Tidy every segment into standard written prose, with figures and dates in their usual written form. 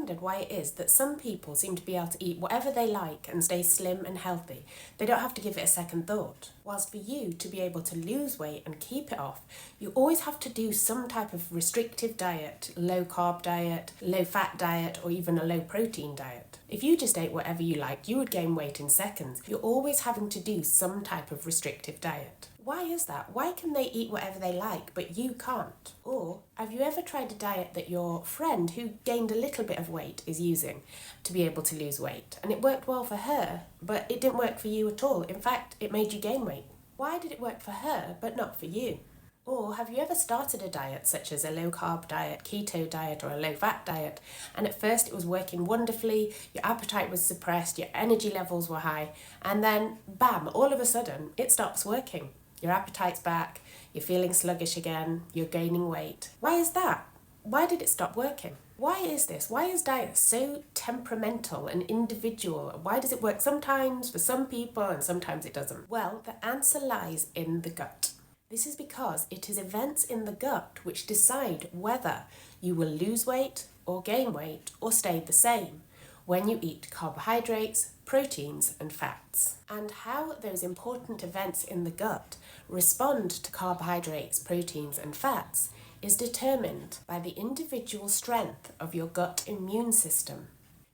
wondered why it is that some people seem to be able to eat whatever they like and stay slim and healthy. They don't have to give it a second thought. Whilst for you to be able to lose weight and keep it off, you always have to do some type of restrictive diet, low-carb diet, low-fat diet, or even a low-protein diet. If you just ate whatever you liked, you would gain weight in seconds. You're always having to do some type of restrictive diet. Why is that? Why can they eat whatever they like, but you can't? Or have you ever tried a diet that your friend who gained a little bit of weight is using to be able to lose weight? And it worked well for her, but it didn't work for you at all. In fact, it made you gain weight. Why did it work for her, but not for you? Or have you ever started a diet such as a low-carb diet, keto diet, or a low-fat diet, and at first it was working wonderfully, your appetite was suppressed, your energy levels were high, and then bam, all of a sudden it stops working. Your appetite's back, you're feeling sluggish again, you're gaining weight. Why is that? Why did it stop working? Why is this? Why is diet so temperamental and individual? Why does it work sometimes for some people and sometimes it doesn't? Well, the answer lies in the gut. This is because it is events in the gut which decide whether you will lose weight or gain weight or stay the same when you eat carbohydrates, proteins and fats. And how those important events in the gut respond to carbohydrates, proteins and fats is determined by the individual strength of your gut immune system.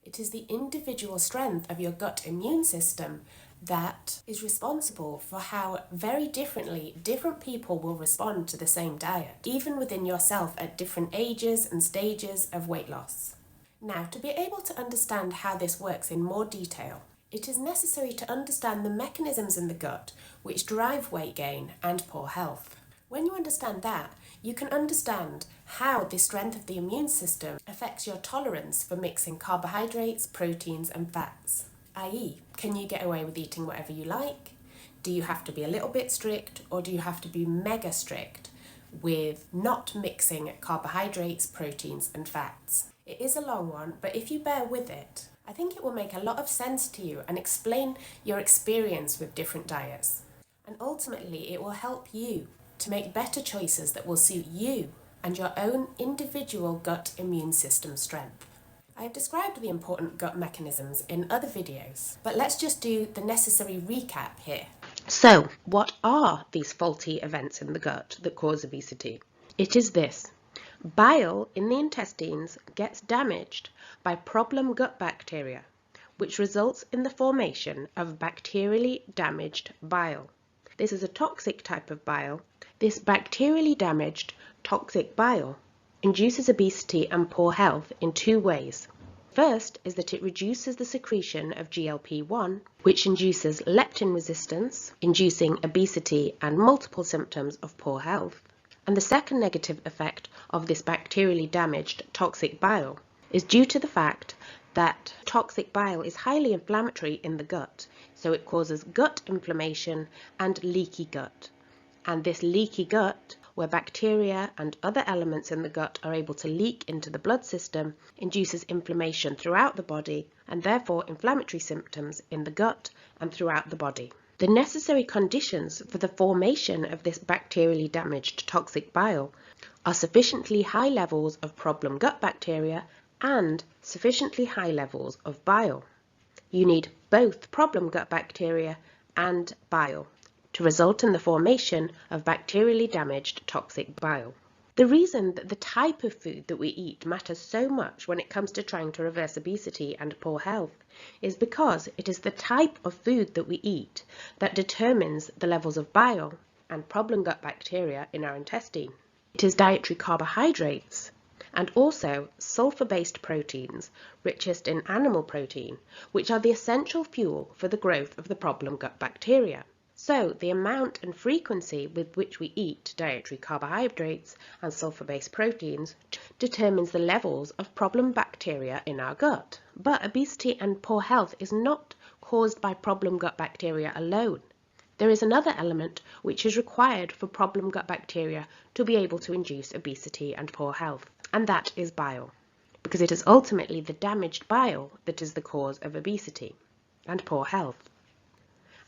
It is the individual strength of your gut immune system that is responsible for how very differently different people will respond to the same diet, even within yourself at different ages and stages of weight loss. Now, to be able to understand how this works in more detail, it is necessary to understand the mechanisms in the gut which drive weight gain and poor health. When you understand that, you can understand how the strength of the immune system affects your tolerance for mixing carbohydrates, proteins and fats. i.e., can you get away with eating whatever you like? Do you have to be a little bit strict, or do you have to be mega strict with not mixing carbohydrates, proteins and fats? It is a long one, but if you bear with it, I think it will make a lot of sense to you and explain your experience with different diets. And ultimately, it will help you to make better choices that will suit you and your own individual gut immune system strength. I have described the important gut mechanisms in other videos, but let's just do the necessary recap here. So, what are these faulty events in the gut that cause obesity? It is this. Bile in the intestines gets damaged by problem gut bacteria, which results in the formation of bacterially damaged bile. This is a toxic type of bile. This bacterially damaged toxic bile induces obesity and poor health in two ways. First is that it reduces the secretion of GLP-1, which induces leptin resistance, inducing obesity and multiple symptoms of poor health. And the second negative effect of this bacterially damaged toxic bile is due to the fact that toxic bile is highly inflammatory in the gut, so it causes gut inflammation and leaky gut. And this leaky gut, where bacteria and other elements in the gut are able to leak into the blood system, induces inflammation throughout the body and therefore inflammatory symptoms in the gut and throughout the body. The necessary conditions for the formation of this bacterially damaged toxic bile are sufficiently high levels of problem gut bacteria and sufficiently high levels of bile. You need both problem gut bacteria and bile to result in the formation of bacterially damaged toxic bile. The reason that the type of food that we eat matters so much when it comes to trying to reverse obesity and poor health is because it is the type of food that we eat that determines the levels of bile and problem gut bacteria in our intestine. It is dietary carbohydrates and also sulfur-based proteins, richest in animal protein, which are the essential fuel for the growth of the problem gut bacteria. So the amount and frequency with which we eat dietary carbohydrates and sulfur-based proteins determines the levels of problem bacteria in our gut. But obesity and poor health is not caused by problem gut bacteria alone. There is another element which is required for problem gut bacteria to be able to induce obesity and poor health, and that is bile, because it is ultimately the damaged bile that is the cause of obesity and poor health.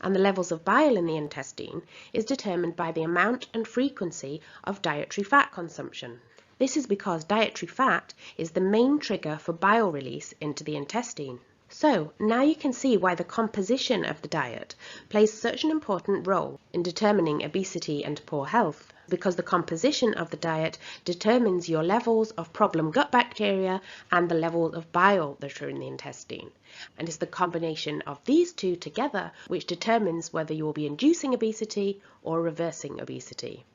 And the levels of bile in the intestine is determined by the amount and frequency of dietary fat consumption. This is because dietary fat is the main trigger for bile release into the intestine. So now you can see why the composition of the diet plays such an important role in determining obesity and poor health, because the composition of the diet determines your levels of problem gut bacteria and the level of bile that are in the intestine. And it's the combination of these two together which determines whether you will be inducing obesity or reversing obesity.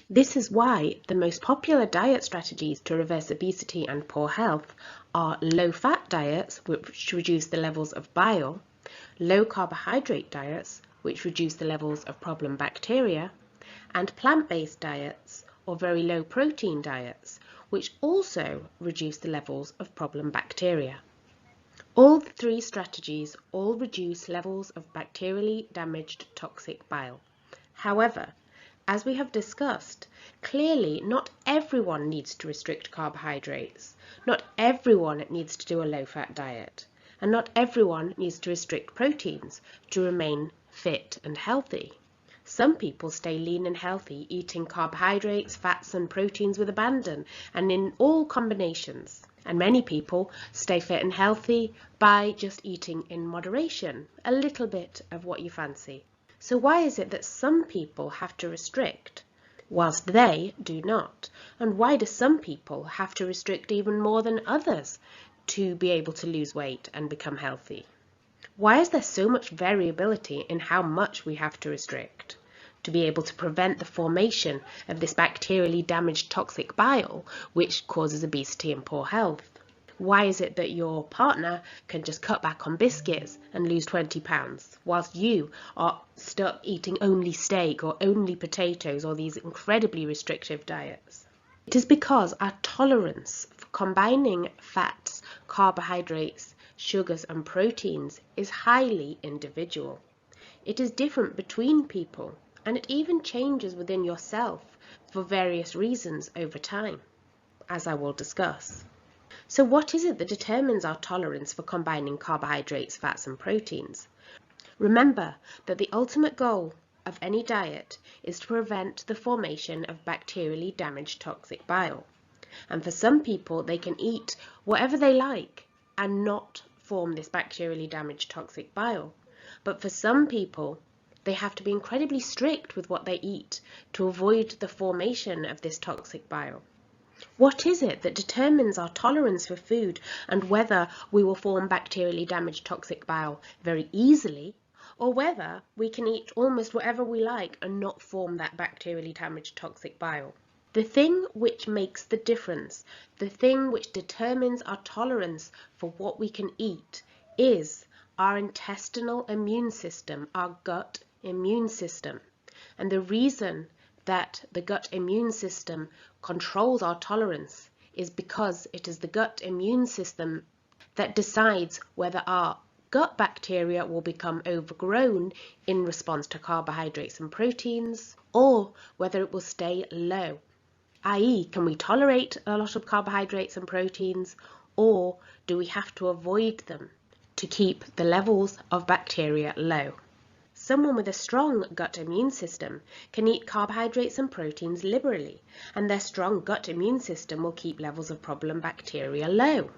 This is why the most popular diet strategies to reverse obesity and poor health are low-fat diets, which reduce the levels of bile, low-carbohydrate diets, which reduce the levels of problem bacteria, and plant-based diets or very low-protein diets, which also reduce the levels of problem bacteria. All the three strategies all reduce levels of bacterially damaged toxic bile. However, as we have discussed, clearly not everyone needs to restrict carbohydrates, not everyone needs to do a low-fat diet, and not everyone needs to restrict proteins to remain fit and healthy. Some people stay lean and healthy, eating carbohydrates, fats and proteins with abandon and in all combinations. And many people stay fit and healthy by just eating in moderation, a little bit of what you fancy. So why is it that some people have to restrict whilst they do not? And why do some people have to restrict even more than others to be able to lose weight and become healthy? Why is there so much variability in how much we have to restrict to be able to prevent the formation of this bacterially damaged toxic bile which causes obesity and poor health? Why is it that your partner can just cut back on biscuits and lose 20 pounds, whilst you are stuck eating only steak or only potatoes or these incredibly restrictive diets? It is because our tolerance for combining fats, carbohydrates, sugars and proteins is highly individual. It is different between people, and it even changes within yourself for various reasons over time, as I will discuss. So what is it that determines our tolerance for combining carbohydrates, fats and proteins? Remember that the ultimate goal of any diet is to prevent the formation of bacterially damaged toxic bile. And for some people, they can eat whatever they like and not form this bacterially damaged toxic bile. But for some people, they have to be incredibly strict with what they eat to avoid the formation of this toxic bile. What is it that determines our tolerance for food and whether we will form bacterially damaged toxic bile very easily, or whether we can eat almost whatever we like and not form that bacterially damaged toxic bile? The thing which makes the difference, the thing which determines our tolerance for what we can eat, is our intestinal immune system, our gut immune system. And the reason that the gut immune system controls our tolerance is because it is the gut immune system that decides whether our gut bacteria will become overgrown in response to carbohydrates and proteins, or whether it will stay low. I.e., can we tolerate a lot of carbohydrates and proteins, or do we have to avoid them to keep the levels of bacteria low? Someone with a strong gut immune system can eat carbohydrates and proteins liberally, and their strong gut immune system will keep levels of problem bacteria low.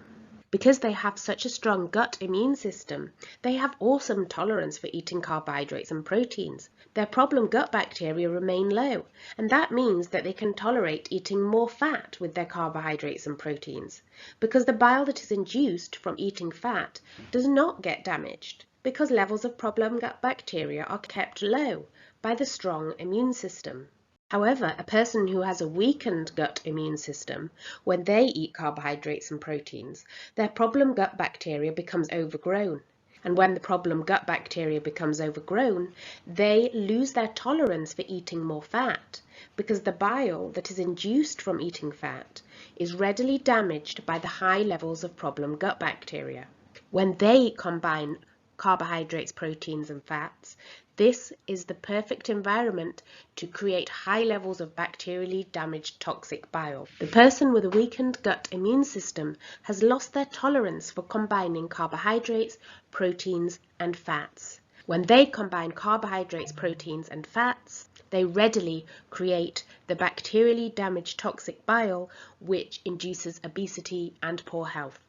Because they have such a strong gut immune system, they have awesome tolerance for eating carbohydrates and proteins. Their problem gut bacteria remain low, and that means that they can tolerate eating more fat with their carbohydrates and proteins, because the bile that is induced from eating fat does not get damaged, because levels of problem gut bacteria are kept low by the strong immune system. However, a person who has a weakened gut immune system, when they eat carbohydrates and proteins, their problem gut bacteria becomes overgrown. And when the problem gut bacteria becomes overgrown, they lose their tolerance for eating more fat, because the bile that is induced from eating fat is readily damaged by the high levels of problem gut bacteria. When they combine carbohydrates, proteins and fats, this is the perfect environment to create high levels of bacterially damaged toxic bile. The person with a weakened gut immune system has lost their tolerance for combining carbohydrates, proteins and fats. When they combine carbohydrates, proteins and fats, They readily create the bacterially damaged toxic bile, which induces obesity and poor health.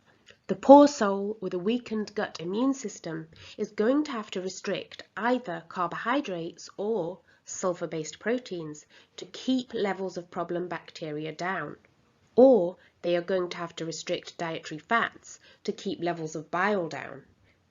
The poor soul with a weakened gut immune system is going to have to restrict either carbohydrates or sulfur-based proteins to keep levels of problem bacteria down, or they are going to have to restrict dietary fats to keep levels of bile down,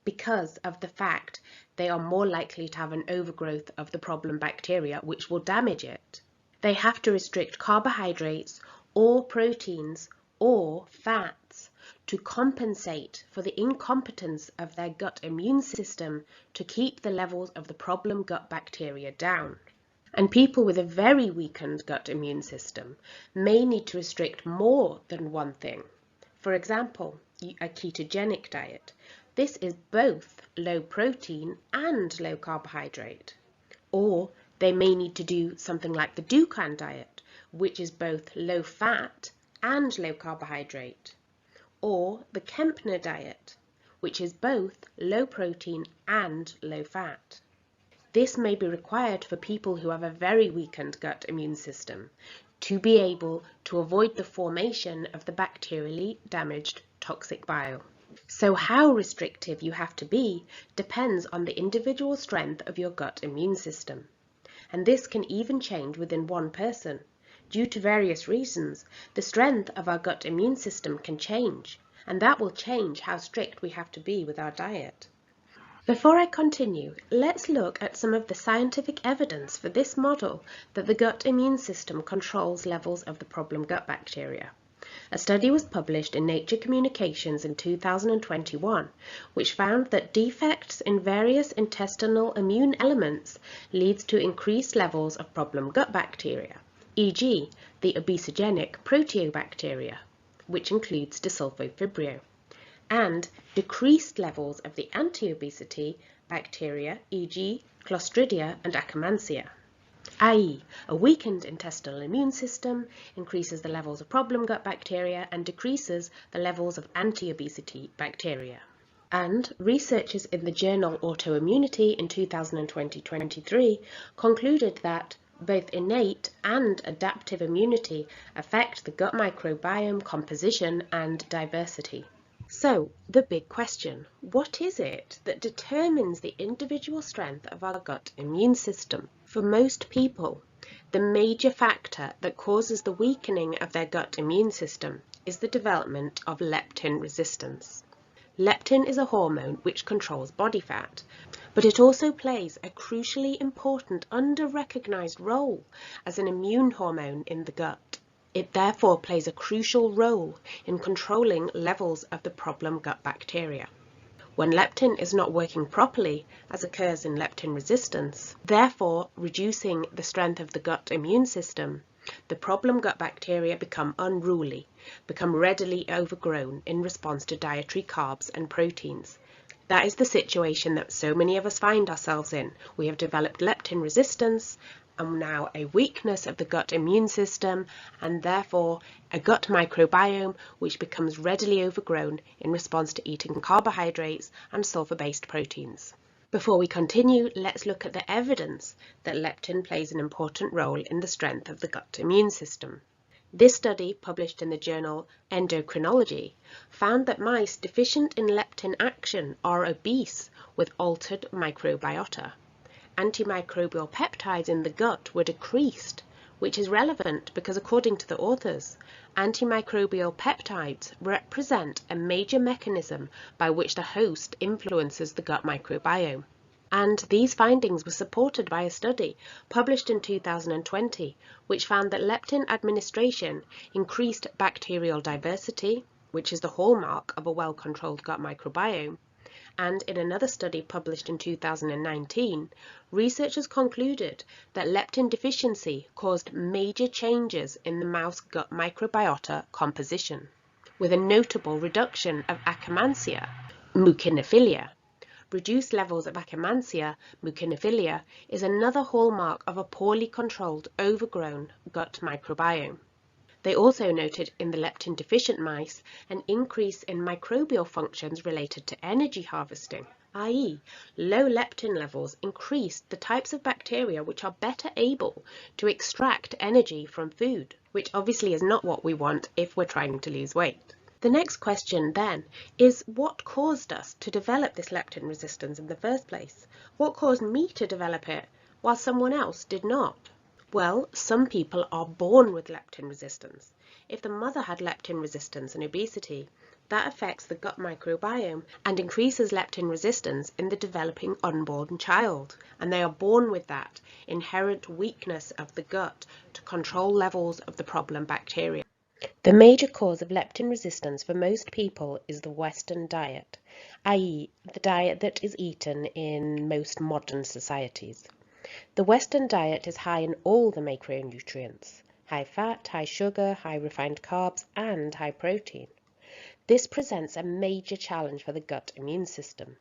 because of the fact they are more likely to have an overgrowth of the problem bacteria, which will damage it. They have to restrict carbohydrates or proteins or fats to compensate for the incompetence of their gut immune system to keep the levels of the problem gut bacteria down. And people with a very weakened gut immune system may need to restrict more than one thing. For example, a ketogenic diet. This is both low protein and low carbohydrate. Or they may need to do something like the Dukan diet, which is both low fat and low carbohydrate. Or the Kempner diet, which is both low protein and low fat. This may be required for people who have a very weakened gut immune system to be able to avoid the formation of the bacterially damaged toxic bile. So how restrictive you have to be depends on the individual strength of your gut immune system. And this can even change within one person. Due to various reasons, the strength of our gut immune system can change, and that will change how strict we have to be with our diet. Before I continue, let's look at some of the scientific evidence for this model that the gut immune system controls levels of the problem gut bacteria. A study was published in Nature Communications in 2021, which found that defects in various intestinal immune elements leads to increased levels of problem gut bacteria, e.g. the obesogenic proteobacteria, which includes desulfovibrio, and decreased levels of the anti-obesity bacteria, e.g. Clostridia and Akkermansia, i.e. a weakened intestinal immune system increases the levels of problem gut bacteria and decreases the levels of anti-obesity bacteria. And researchers in the journal Autoimmunity in 2020-23 concluded that both innate and adaptive immunity affect the gut microbiome composition and diversity. So, the big question, what is it that determines the individual strength of our gut immune system? For most people, the major factor that causes the weakening of their gut immune system is the development of leptin resistance. Leptin is a hormone which controls body fat, but it also plays a crucially important under-recognized role as an immune hormone in the gut. It therefore plays a crucial role in controlling levels of the problem gut bacteria. When leptin is not working properly, as occurs in leptin resistance, therefore reducing the strength of the gut immune system, the problem gut bacteria become unruly, become readily overgrown in response to dietary carbs and proteins. That is the situation that so many of us find ourselves in. We have developed leptin resistance, and now a weakness of the gut immune system, and therefore a gut microbiome which becomes readily overgrown in response to eating carbohydrates and sulfur-based proteins. Before we continue, let's look at the evidence that leptin plays an important role in the strength of the gut immune system. This study, published in the journal Endocrinology, found that mice deficient in leptin action are obese with altered microbiota. Antimicrobial peptides in the gut were decreased, which is relevant because, according to the authors, antimicrobial peptides represent a major mechanism by which the host influences the gut microbiome. And these findings were supported by a study published in 2020, which found that leptin administration increased bacterial diversity, which is the hallmark of a well-controlled gut microbiome. And in another study published in 2019, researchers concluded that leptin deficiency caused major changes in the mouse gut microbiota composition, with a notable reduction of Akkermansia mucinophilia. Reduced levels of Akkermansia mucinophilia is another hallmark of a poorly controlled, overgrown gut microbiome. They also noted in the leptin-deficient mice an increase in microbial functions related to energy harvesting. i.e. low leptin levels increase the types of bacteria which are better able to extract energy from food, which obviously is not what we want if we're trying to lose weight. The next question then is, what caused us to develop this leptin resistance in the first place? What caused me to develop it while someone else did not? Well, some people are born with leptin resistance. If the mother had leptin resistance and obesity, that affects the gut microbiome and increases leptin resistance in the developing unborn child. And they are born with that inherent weakness of the gut to control levels of the problem bacteria. The major cause of leptin resistance for most people is the Western diet, i.e. the diet that is eaten in most modern societies. The Western diet is high in all the macronutrients: high fat, high sugar, high refined carbs, and high protein. This presents a major challenge for the gut immune system,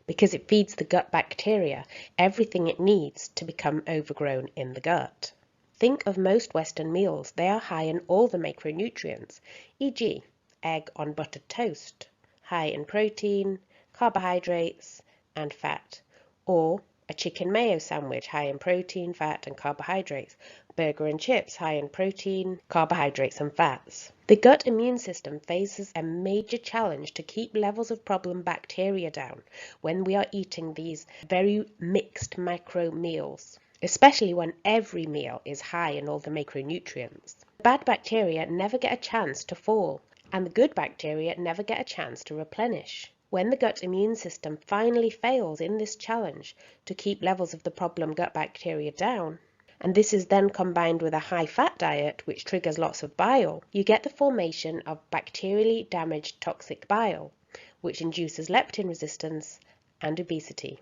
because it feeds the gut bacteria everything it needs to become overgrown in the gut. Think of most Western meals. They are high in all the macronutrients, e.g. egg on buttered toast, high in protein, carbohydrates, and fat, or a chicken mayo sandwich high in protein, fat, and carbohydrates, burger and chips high in protein, carbohydrates, and fats. The gut immune system faces a major challenge to keep levels of problem bacteria down when we are eating these very mixed macro meals, especially when every meal is high in all the macronutrients. Bad bacteria never get a chance to fall, and the good bacteria never get a chance to replenish. When the gut immune system finally fails in this challenge to keep levels of the problem gut bacteria down, and this is then combined with a high-fat diet which triggers lots of bile, you get the formation of bacterially damaged toxic bile, which induces leptin resistance and obesity.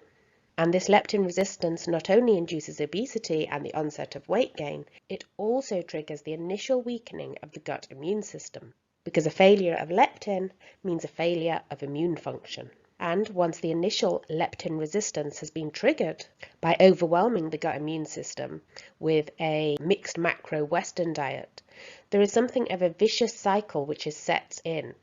And this leptin resistance not only induces obesity and the onset of weight gain, it also triggers the initial weakening of the gut immune system, because a failure of leptin means a failure of immune function. And once the initial leptin resistance has been triggered by overwhelming the gut immune system with a mixed macro Western diet, there is something of a vicious cycle which is set in,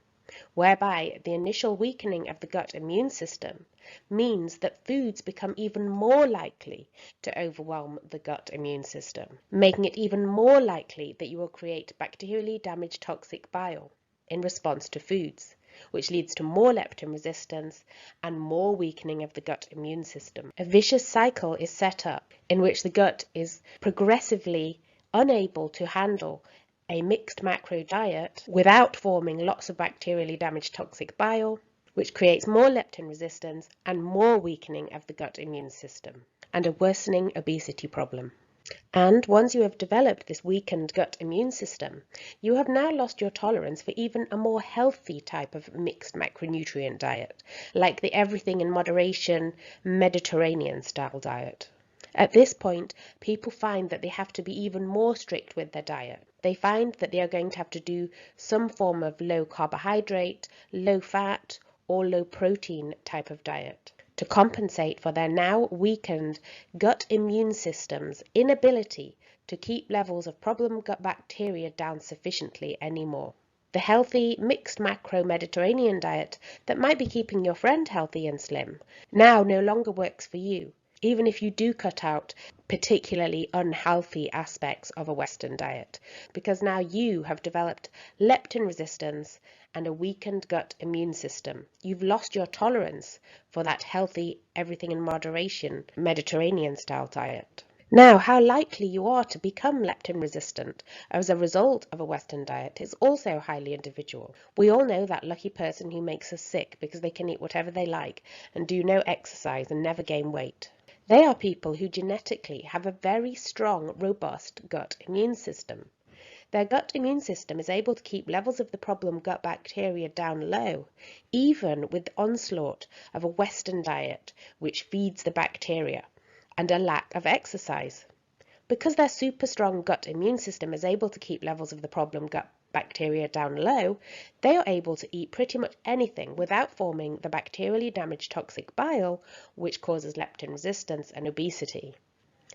whereby the initial weakening of the gut immune system means that foods become even more likely to overwhelm the gut immune system, making it even more likely that you will create bacterially damaged toxic bile in response to foods, which leads to more leptin resistance and more weakening of the gut immune system. A vicious cycle is set up in which the gut is progressively unable to handle a mixed macro diet without forming lots of bacterially damaged toxic bile, which creates more leptin resistance and more weakening of the gut immune system, and a worsening obesity problem. And once you have developed this weakened gut immune system, you have now lost your tolerance for even a more healthy type of mixed macronutrient diet, like the everything in moderation Mediterranean style diet. At this point, people find that they have to be even more strict with their diet. They find that they are going to have to do some form of low carbohydrate, low fat, or low protein type of diet to compensate for their now weakened gut immune system's inability to keep levels of problem gut bacteria down sufficiently anymore. The healthy mixed macro Mediterranean diet that might be keeping your friend healthy and slim now no longer works for you, even if you do cut out particularly unhealthy aspects of a Western diet, because now you have developed leptin resistance and a weakened gut immune system. You've lost your tolerance for that healthy, everything in moderation Mediterranean style diet. Now, how likely you are to become leptin resistant as a result of a Western diet is also highly individual. We all know that lucky person who makes us sick because they can eat whatever they like and do no exercise and never gain weight. They are people who genetically have a very strong, robust gut immune system. Their gut immune system is able to keep levels of the problem gut bacteria down low, even with the onslaught of a Western diet which feeds the bacteria and a lack of exercise. Because their super strong gut immune system is able to keep levels of the problem gut bacteria down low, they are able to eat pretty much anything without forming the bacterially damaged toxic bile, which causes leptin resistance and obesity.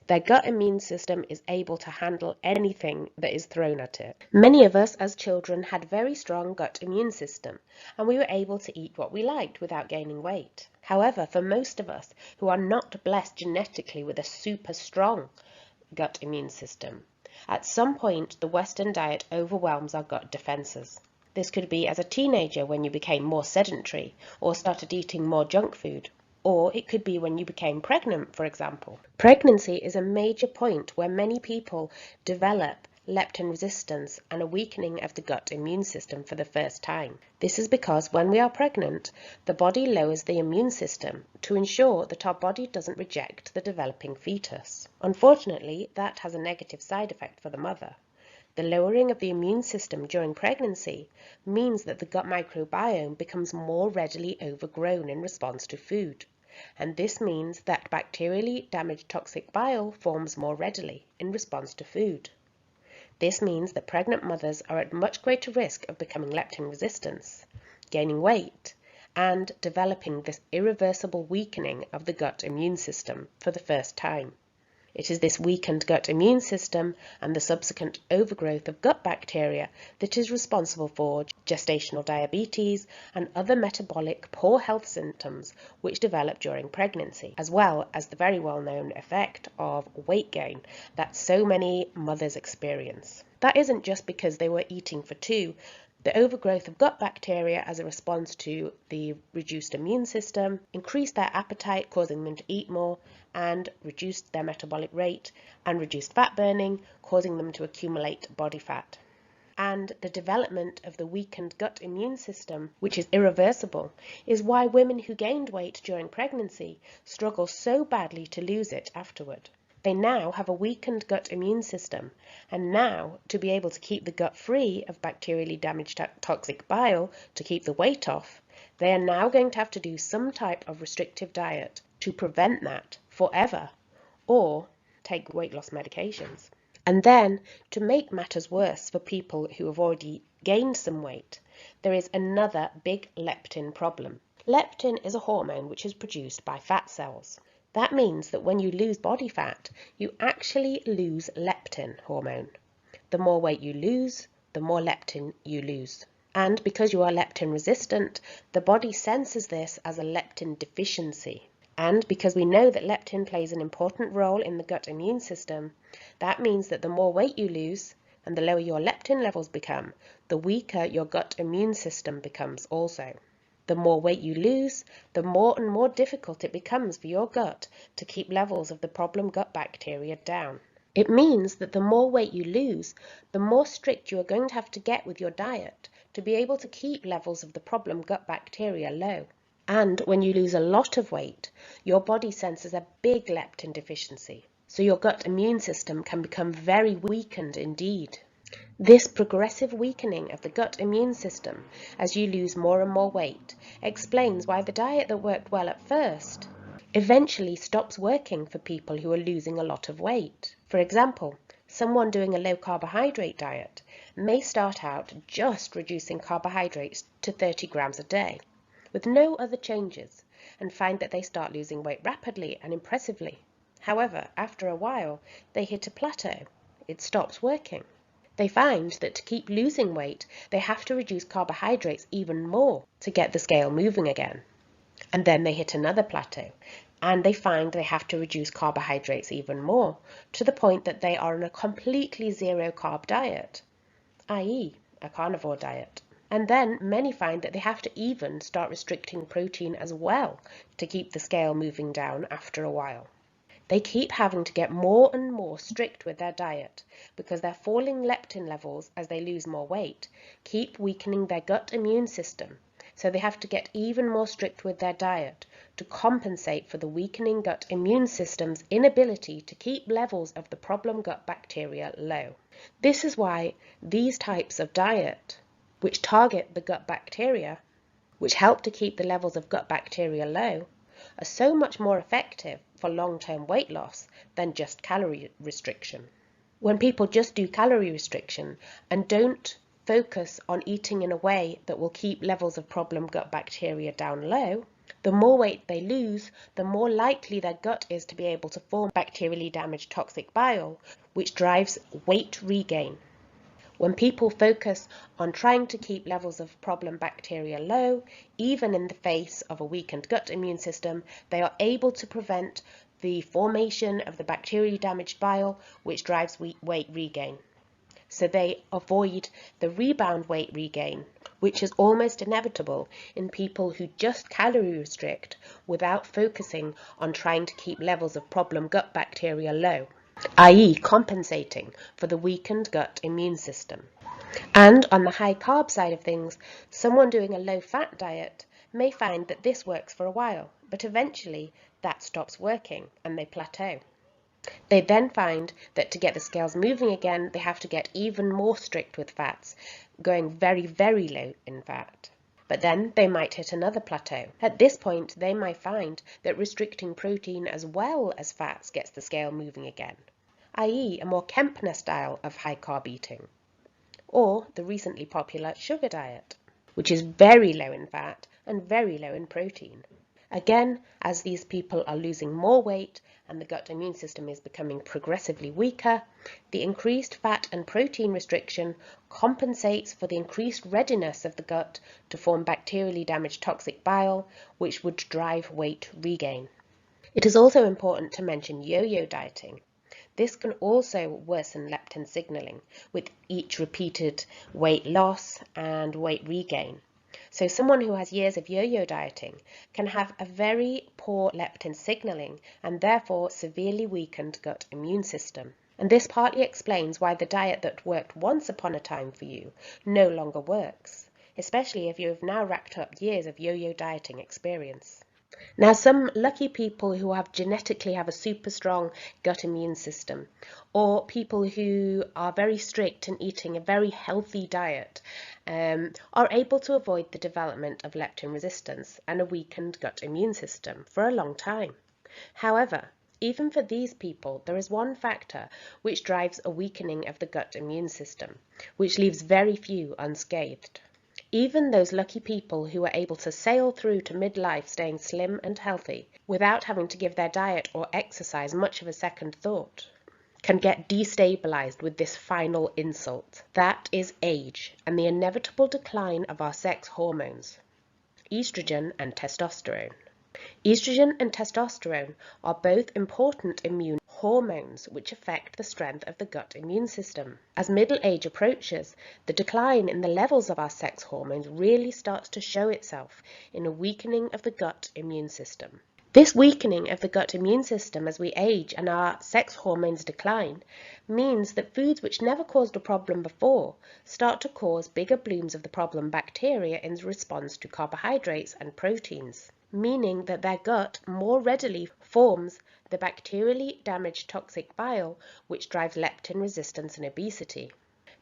Their gut immune system is able to handle anything that is thrown at it. Many of us as children had very strong gut immune system, and we were able to eat what we liked without gaining weight. However, for most of us who are not blessed genetically with a super strong gut immune system, at some point the Western diet overwhelms our gut defenses. This could be as a teenager when you became more sedentary or started eating more junk food. Or it could be when you became pregnant, for example. Pregnancy is a major point where many people develop leptin resistance and a weakening of the gut immune system for the first time. This is because when we are pregnant, the body lowers the immune system to ensure that our body doesn't reject the developing fetus. Unfortunately, that has a negative side effect for the mother. The lowering of the immune system during pregnancy means that the gut microbiome becomes more readily overgrown in response to food, and this means that bacterially damaged toxic bile forms more readily in response to food. This means that pregnant mothers are at much greater risk of becoming leptin resistant, gaining weight, and developing this irreversible weakening of the gut immune system for the first time. It is this weakened gut immune system and the subsequent overgrowth of gut bacteria that is responsible for gestational diabetes and other metabolic poor health symptoms which develop during pregnancy, as well as the very well-known effect of weight gain that so many mothers experience. That isn't just because they were eating for two. The overgrowth of gut bacteria as a response to the reduced immune system increased their appetite, causing them to eat more, and reduced their metabolic rate, and reduced fat burning, causing them to accumulate body fat. And the development of the weakened gut immune system, which is irreversible, is why women who gained weight during pregnancy struggle so badly to lose it afterward. They now have a weakened gut immune system, and now, to be able to keep the gut free of bacterially damaged toxic bile to keep the weight off, they are now going to have to do some type of restrictive diet to prevent that forever, or take weight loss medications. And then, to make matters worse for people who have already gained some weight, there is another big leptin problem. Leptin is a hormone which is produced by fat cells. That means that when you lose body fat, you actually lose leptin hormone. The more weight you lose, the more leptin you lose. And because you are leptin resistant, the body senses this as a leptin deficiency. And because we know that leptin plays an important role in the gut immune system, that means that the more weight you lose and the lower your leptin levels become, the weaker your gut immune system becomes also. The more weight you lose, the more and more difficult it becomes for your gut to keep levels of the problem gut bacteria down. It means that the more weight you lose, the more strict you are going to have to get with your diet to be able to keep levels of the problem gut bacteria low. And when you lose a lot of weight, your body senses a big leptin deficiency, so your gut immune system can become very weakened indeed. This progressive weakening of the gut immune system as you lose more and more weight explains why the diet that worked well at first eventually stops working for people who are losing a lot of weight. For example, someone doing a low carbohydrate diet may start out just reducing carbohydrates to 30 grams a day with no other changes and find that they start losing weight rapidly and impressively. However, after a while, they hit a plateau. It stops working. They find that to keep losing weight, they have to reduce carbohydrates even more to get the scale moving again. And then they hit another plateau, and they find they have to reduce carbohydrates even more, to the point that they are on a completely zero carb diet, i.e. a carnivore diet. And then many find that they have to even start restricting protein as well to keep the scale moving down after a while. They keep having to get more and more strict with their diet because their falling leptin levels as they lose more weight keep weakening their gut immune system, so they have to get even more strict with their diet to compensate for the weakening gut immune system's inability to keep levels of the problem gut bacteria low. This is why these types of diet, which target the gut bacteria, which help to keep the levels of gut bacteria low, are so much more effective for long-term weight loss than just calorie restriction. When people just do calorie restriction and don't focus on eating in a way that will keep levels of problem gut bacteria down low, the more weight they lose, the more likely their gut is to be able to form bacterially damaged toxic bile, which drives weight regain. When people focus on trying to keep levels of problem bacteria low, even in the face of a weakened gut immune system, they are able to prevent the formation of the bacterially damaged bile, which drives weight regain. So they avoid the rebound weight regain, which is almost inevitable in people who just calorie restrict without focusing on trying to keep levels of problem gut bacteria low, i.e. compensating for the weakened gut immune system. And on the high carb side of things, someone doing a low fat diet may find that this works for a while, but eventually that stops working and they plateau. They then find that to get the scales moving again, they have to get even more strict with fats, going very, very low in fat. But then they might hit another plateau. At this point, they might find that restricting protein as well as fats gets the scale moving again, i.e. a more Kempner style of high carb eating, or the recently popular sugar diet, which is very low in fat and very low in protein. Again, as these people are losing more weight and the gut immune system is becoming progressively weaker, the increased fat and protein restriction compensates for the increased readiness of the gut to form bacterially damaged toxic bile, which would drive weight regain. It is also important to mention yo-yo dieting. This can also worsen leptin signaling with each repeated weight loss and weight regain. So someone who has years of yo-yo dieting can have a very poor leptin signaling and therefore severely weakened gut immune system. And this partly explains why the diet that worked once upon a time for you no longer works, especially if you have now racked up years of yo-yo dieting experience. Now, some lucky people who genetically have a super strong gut immune system, or people who are very strict in eating a very healthy diet, are able to avoid the development of leptin resistance and a weakened gut immune system for a long time. However, even for these people, there is one factor which drives a weakening of the gut immune system, which leaves very few unscathed. Even those lucky people who are able to sail through to midlife staying slim and healthy without having to give their diet or exercise much of a second thought can get destabilized with this final insult. That is age and the inevitable decline of our sex hormones, estrogen and testosterone. Estrogen and testosterone are both important immune hormones which affect the strength of the gut immune system. As middle age approaches, the decline in the levels of our sex hormones really starts to show itself in a weakening of the gut immune system. This weakening of the gut immune system as we age and our sex hormones decline means that foods which never caused a problem before start to cause bigger blooms of the problem bacteria in response to carbohydrates and proteins, meaning that their gut more readily forms the bacterially damaged toxic bile, which drives leptin resistance and obesity.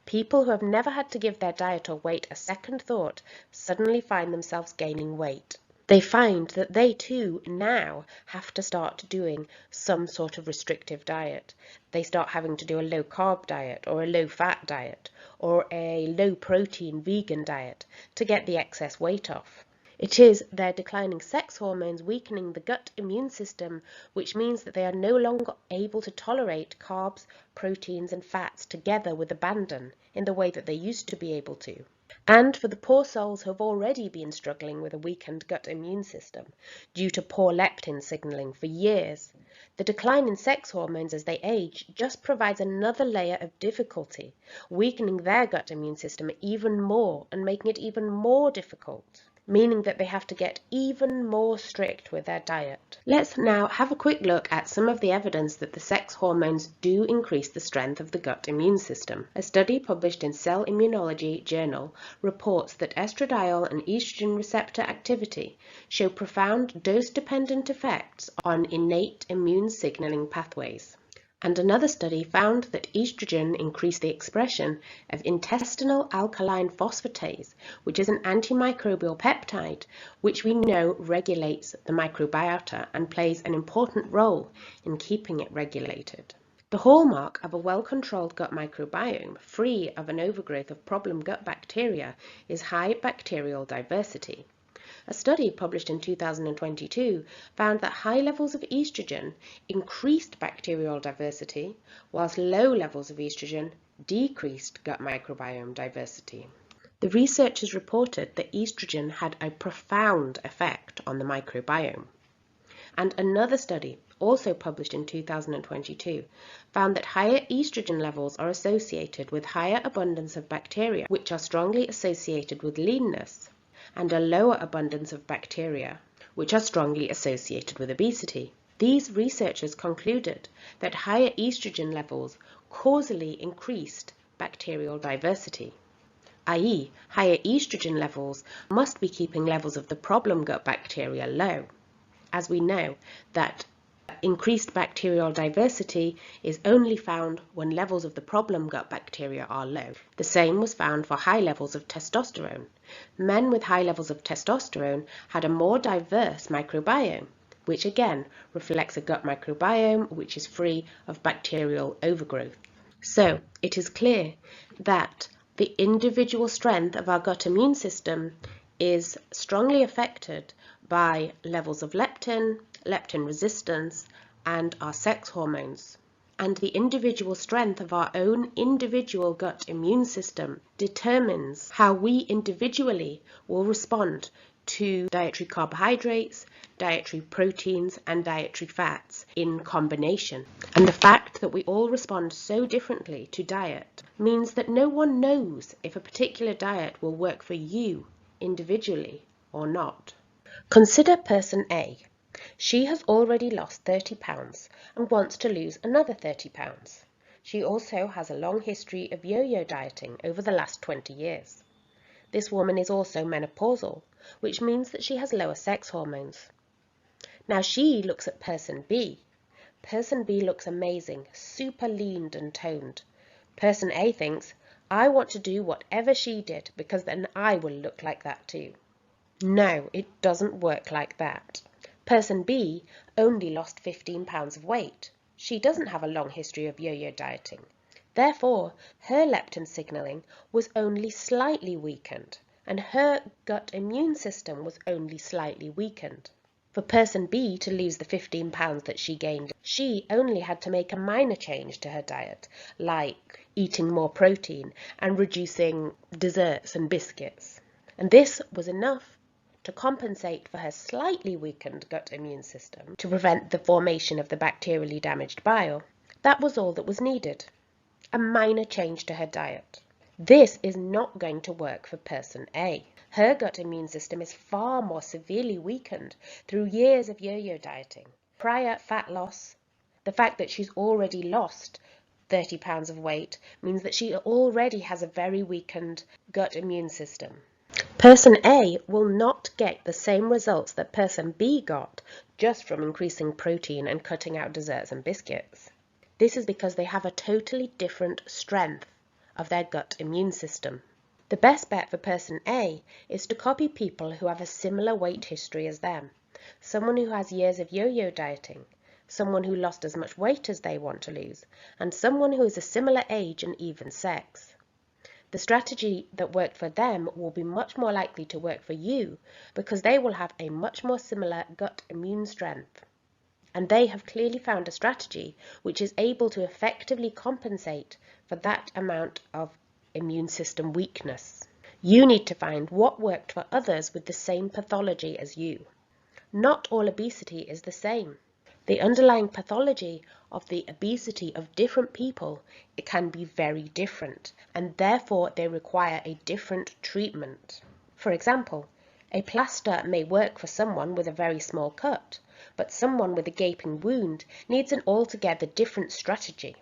People who have never had to give their diet or weight a second thought suddenly find themselves gaining weight. They find that they too now have to start doing some sort of restrictive diet. They start having to do a low-carb diet or a low-fat diet or a low-protein vegan diet to get the excess weight off. It is their declining sex hormones weakening the gut immune system, which means that they are no longer able to tolerate carbs, proteins and fats together with abandon in the way that they used to be able to. And for the poor souls who have already been struggling with a weakened gut immune system due to poor leptin signaling for years, the decline in sex hormones as they age just provides another layer of difficulty, weakening their gut immune system even more and making it even more difficult, meaning that they have to get even more strict with their diet. Let's now have a quick look at some of the evidence that the sex hormones do increase the strength of the gut immune system. A study published in Cell Immunology journal reports that estradiol and estrogen receptor activity show profound dose-dependent effects on innate immune signaling pathways. And another study found that estrogen increased the expression of intestinal alkaline phosphatase, which is an antimicrobial peptide, which we know regulates the microbiota and plays an important role in keeping it regulated. The hallmark of a well-controlled gut microbiome, free of an overgrowth of problem gut bacteria, is high bacterial diversity. A study published in 2022 found that high levels of estrogen increased bacterial diversity, whilst low levels of estrogen decreased gut microbiome diversity. The researchers reported that estrogen had a profound effect on the microbiome. And another study, also published in 2022, found that higher estrogen levels are associated with higher abundance of bacteria, which are strongly associated with leanness, and a lower abundance of bacteria, which are strongly associated with obesity. These researchers concluded that higher estrogen levels causally increased bacterial diversity, i.e., higher estrogen levels must be keeping levels of the problem gut bacteria low, as we know that increased bacterial diversity is only found when levels of the problem gut bacteria are low. The same was found for high levels of testosterone. Men with high levels of testosterone had a more diverse microbiome, which again reflects a gut microbiome which is free of bacterial overgrowth. So it is clear that the individual strength of our gut immune system is strongly affected by levels of leptin, leptin resistance, and our sex hormones. And the individual strength of our own individual gut immune system determines how we individually will respond to dietary carbohydrates, dietary proteins, and dietary fats in combination. And the fact that we all respond so differently to diet means that no one knows if a particular diet will work for you individually or not. Consider person A. She has already lost 30 pounds and wants to lose another 30 pounds. She also has a long history of yo-yo dieting over the last 20 years. This woman is also menopausal, which means that she has lower sex hormones. Now she looks at person B. Person B looks amazing, super leaned and toned. Person A thinks, I want to do whatever she did because then I will look like that too. No, it doesn't work like that. Person B only lost 15 pounds of weight. She doesn't have a long history of yo-yo dieting. Therefore, her leptin signaling was only slightly weakened, and her gut immune system was only slightly weakened. For person B to lose the 15 pounds that she gained, she only had to make a minor change to her diet, like eating more protein and reducing desserts and biscuits. And this was enough to compensate for her slightly weakened gut immune system to prevent the formation of the bacterially damaged bile. That was all that was needed. A minor change to her diet. This is not going to work for person A. Her gut immune system is far more severely weakened through years of yo-yo dieting, prior fat loss. The fact that she's already lost 30 pounds of weight means that she already has a very weakened gut immune system. Person A will not get the same results that person B got just from increasing protein and cutting out desserts and biscuits. This is because they have a totally different strength of their gut immune system. The best bet for person A is to copy people who have a similar weight history as them, someone who has years of yo-yo dieting, someone who lost as much weight as they want to lose, and someone who is a similar age and even sex. The strategy that worked for them will be much more likely to work for you because they will have a much more similar gut immune strength. And they have clearly found a strategy which is able to effectively compensate for that amount of immune system weakness. You need to find what worked for others with the same pathology as you. Not all obesity is the same. The underlying pathology of the obesity of different people, it can be very different, and therefore they require a different treatment. For example, a plaster may work for someone with a very small cut, but someone with a gaping wound needs an altogether different strategy.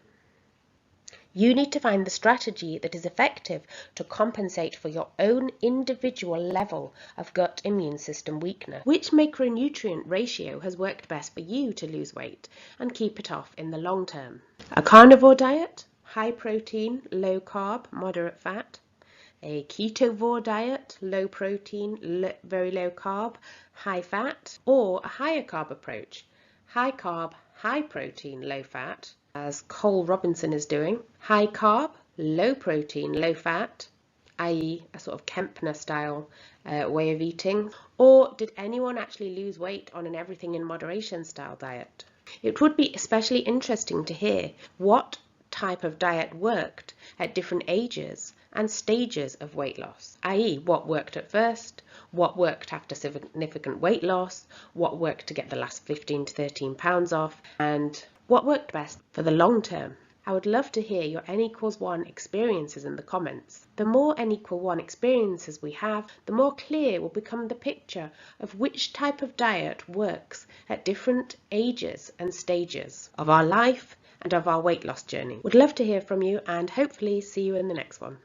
You need to find the strategy that is effective to compensate for your own individual level of gut immune system weakness. Which macronutrient ratio has worked best for you to lose weight and keep it off in the long term? A carnivore diet, high protein, low carb, moderate fat. A ketovore diet, low protein, very low carb, high fat. Or a higher carb approach, high carb, high protein, low fat. as Cole Robinson is doing, high carb, low protein, low fat, i.e. a sort of Kempner style way of eating? Or did anyone actually lose weight on an everything in moderation style diet? It would be especially interesting to hear what type of diet worked at different ages and stages of weight loss, i.e. what worked at first, what worked after significant weight loss, what worked to get the last 15 to 13 pounds off, and what worked best for the long term. I would love to hear your N=1 experiences in the comments. The more N=1 experiences we have, the more clear will become the picture of which type of diet works at different ages and stages of our life and of our weight loss journey. Would love to hear from you and hopefully see you in the next one.